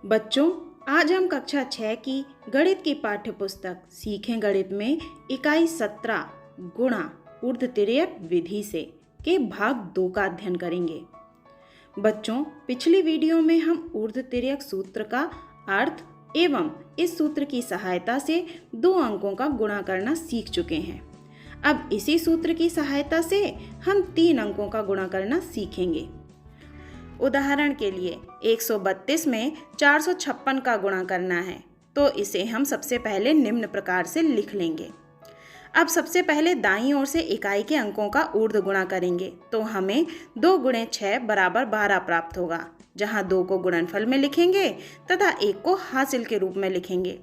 बच्चों, आज हम कक्षा 6 की गणित की पाठ्य पुस्तक सीखें गणित में इकाई 17 गुणा ऊर्ध्वतिर्यक विधि से के भाग 2 का अध्ययन करेंगे। बच्चों, पिछली वीडियो में हम ऊर्ध्वतिर्यक सूत्र का अर्थ एवं इस सूत्र की सहायता से 2 अंकों का गुणा करना सीख चुके हैं। अब इसी सूत्र की सहायता से हम 3 अंकों का गुणा करना सीखेंगे। उदाहरण के लिए 132 में 456 का गुणा करना है, तो इसे हम सबसे पहले निम्न प्रकार से लिख लेंगे। अब सबसे पहले दाईं ओर से इकाई के अंकों का ऊर्ध्व गुणा करेंगे, तो हमें 2 गुणे 6 बराबर 12 प्राप्त होगा, जहां 2 को गुणनफल में लिखेंगे तथा 1 को हासिल के रूप में लिखेंगे।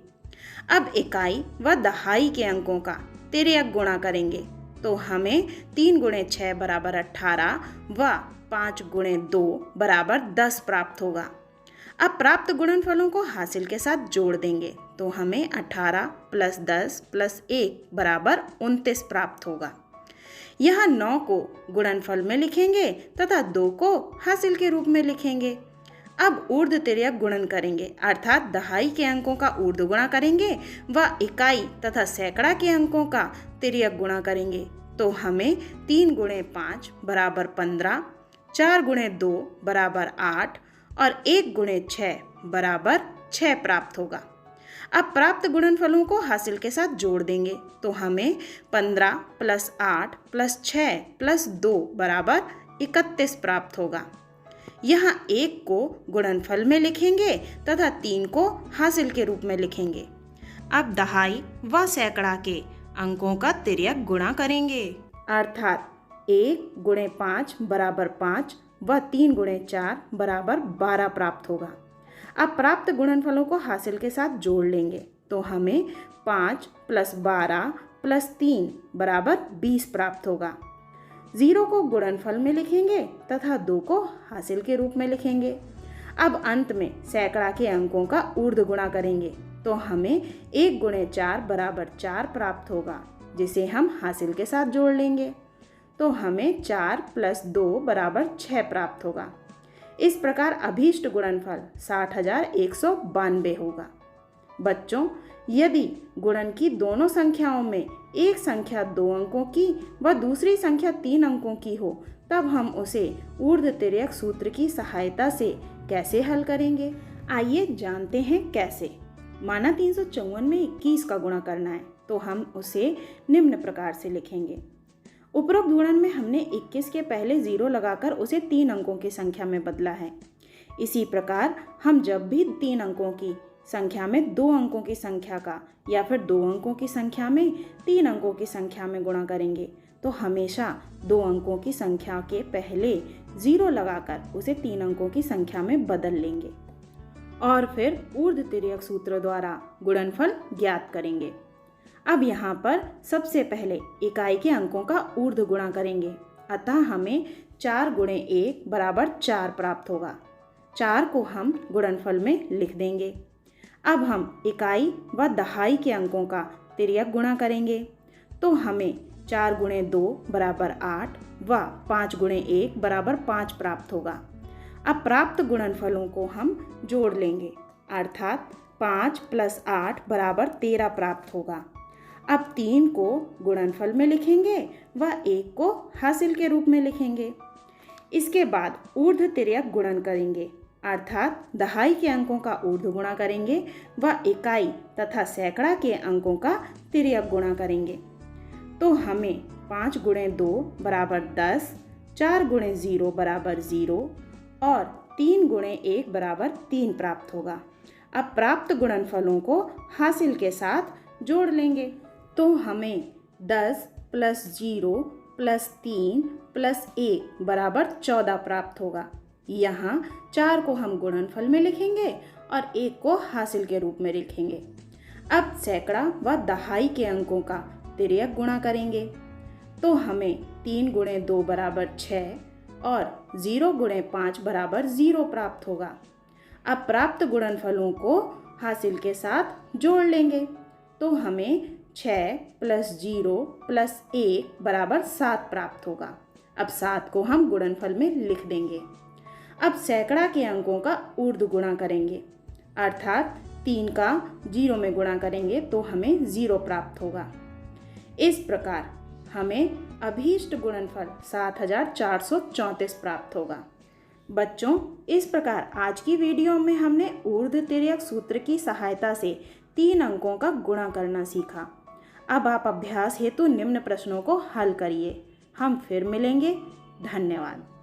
अब इकाई व दहाई के अंकों का तिर्यक गुणा करेंगे, तो हमें 3 गुणे 6 बराबर 18 व 5 गुणे 2 बराबर 10 प्राप्त होगा। अब प्राप्त गुणनफलों को हासिल के साथ जोड़ देंगे, तो हमें 18 प्लस 10 प्लस 1 बराबर 29 प्राप्त होगा। यहाँ 9 को गुणनफल में लिखेंगे तथा 2 को हासिल के रूप में लिखेंगे। अब ऊर्ध्वतिर्यक गुणन करेंगे, अर्थात दहाई के अंकों का ऊर्ध्व गुणा करेंगे व इकाई तथा सैकड़ा के अंकों का तिर्यक गुणा करेंगे, तो हमें 3 गुणे 5 बराबर 15, 4 गुणे 2 बराबर 8 और 1 गुणे 6 बराबर 6 प्राप्त होगा। अब प्राप्त गुणनफलों को हासिल के साथ जोड़ देंगे, तो हमें 15 प्लस 8 प्लस 6 प्लस 2 बराबर 31 प्राप्त होगा। यहाँ 1 को गुणनफल में लिखेंगे तथा 3 को हासिल के रूप में लिखेंगे। अब दहाई व सैकड़ा के अंकों का तिर्यक गुणा करेंगे, अर्थात 1 गुणे 5 बराबर 5 व 3 गुणे 4 बराबर 12 प्राप्त होगा। अब प्राप्त गुणनफलों को हासिल के साथ जोड़ लेंगे, तो हमें 5 प्लस 12 प्लस 3 बराबर 20 प्राप्त होगा। 0 को गुणनफल में लिखेंगे तथा 2 को हासिल के रूप में लिखेंगे। अब अंत में सैकड़ा के अंकों का ऊर्ध्व गुणा करेंगे, तो हमें 1 गुणे 4 बराबर 4 प्राप्त होगा, जिसे हम हासिल के साथ जोड़ लेंगे, तो हमें 4 प्लस 2 बराबर 6 प्राप्त होगा। इस प्रकार अभीष्ट गुणनफल 60,192 होगा। बच्चों, यदि गुणन की दोनों संख्याओं में एक संख्या 2 अंकों की व दूसरी संख्या 3 अंकों की हो, तब हम उसे ऊर्ध्वतिर्यक सूत्र की सहायता से कैसे हल करेंगे? आइए जानते हैं कैसे। माना 354 में 21 का गुणा करना है, तो हम उसे निम्न प्रकार से लिखेंगे। उपरोक्त गुणन में हमने 21 के पहले 0 लगाकर उसे 3 अंकों की संख्या में बदला है। इसी प्रकार हम जब भी 3 अंकों की संख्या में 2 अंकों की संख्या का या फिर 2 अंकों की संख्या में 3 अंकों की संख्या में गुणा करेंगे, तो हमेशा 2 अंकों की संख्या के पहले 0 लगाकर उसे 3 अंकों की संख्या में बदल लेंगे और फिर ऊर्ध्वतिर्यक सूत्र द्वारा गुणनफल ज्ञात करेंगे। अब यहाँ पर सबसे पहले इकाई के अंकों का ऊर्ध्व गुणा करेंगे, अतः हमें 4 गुणे 1 बराबर 4 प्राप्त होगा। 4 को हम गुणनफल में लिख देंगे। अब हम इकाई व दहाई के अंकों का तिर्यक गुणा करेंगे, तो हमें 4 गुणे 2 बराबर 8 व 5 गुणे 1 बराबर 5 प्राप्त होगा। अब प्राप्त गुणनफलों को हम जोड़ लेंगे, अर्थात 5 प्लस 8 बराबर 13 प्राप्त होगा। अब 3 को गुणनफल में लिखेंगे व 1 को हासिल के रूप में लिखेंगे। इसके बाद ऊर्ध्वतिर्यक गुणन करेंगे, अर्थात दहाई के अंकों का ऊर्ध्व गुणा करेंगे व इकाई तथा सैकड़ा के अंकों का तिर्यक गुणा करेंगे, तो हमें 5 गुणे 2 बराबर 10, 4 गुणे 0 बराबर 0 और 3 गुणे 1 बराबर 3 प्राप्त होगा। अब प्राप्त गुणनफलों को हासिल के साथ जोड़ लेंगे, तो हमें 10 प्लस 0 प्लस 3 प्लस 1 बराबर 14 प्राप्त होगा। यहाँ 4 को हम गुणनफल में लिखेंगे और 1 को हासिल के रूप में लिखेंगे। अब सैकड़ा व दहाई के अंकों का तिर्यक गुणा करेंगे, तो हमें 3 गुणे 2 बराबर 6 और 0 गुणे 5 बराबर 0 प्राप्त होगा। अब प्राप्त गुणनफलों को हासिल के साथ जोड़ लेंगे, तो हमें 6 प्लस 0 प्लस 1 बराबर 7 प्राप्त होगा। अब 7 को हम गुणनफल में लिख देंगे। अब सैकड़ा के अंकों का ऊर्ध्व गुणा करेंगे, अर्थात 3 का 0 में गुणा करेंगे तो हमें 0 प्राप्त होगा। इस प्रकार हमें अभीष्ट गुणनफल 7434 प्राप्त होगा। बच्चों, इस प्रकार आज की वीडियो में हमने ऊर्ध्वतिर्यक सूत्र की सहायता से 3 अंकों का गुणा करना सीखा। अब आप अभ्यास हेतु निम्न प्रश्नों को हल करिए। हम फिर मिलेंगे। धन्यवाद।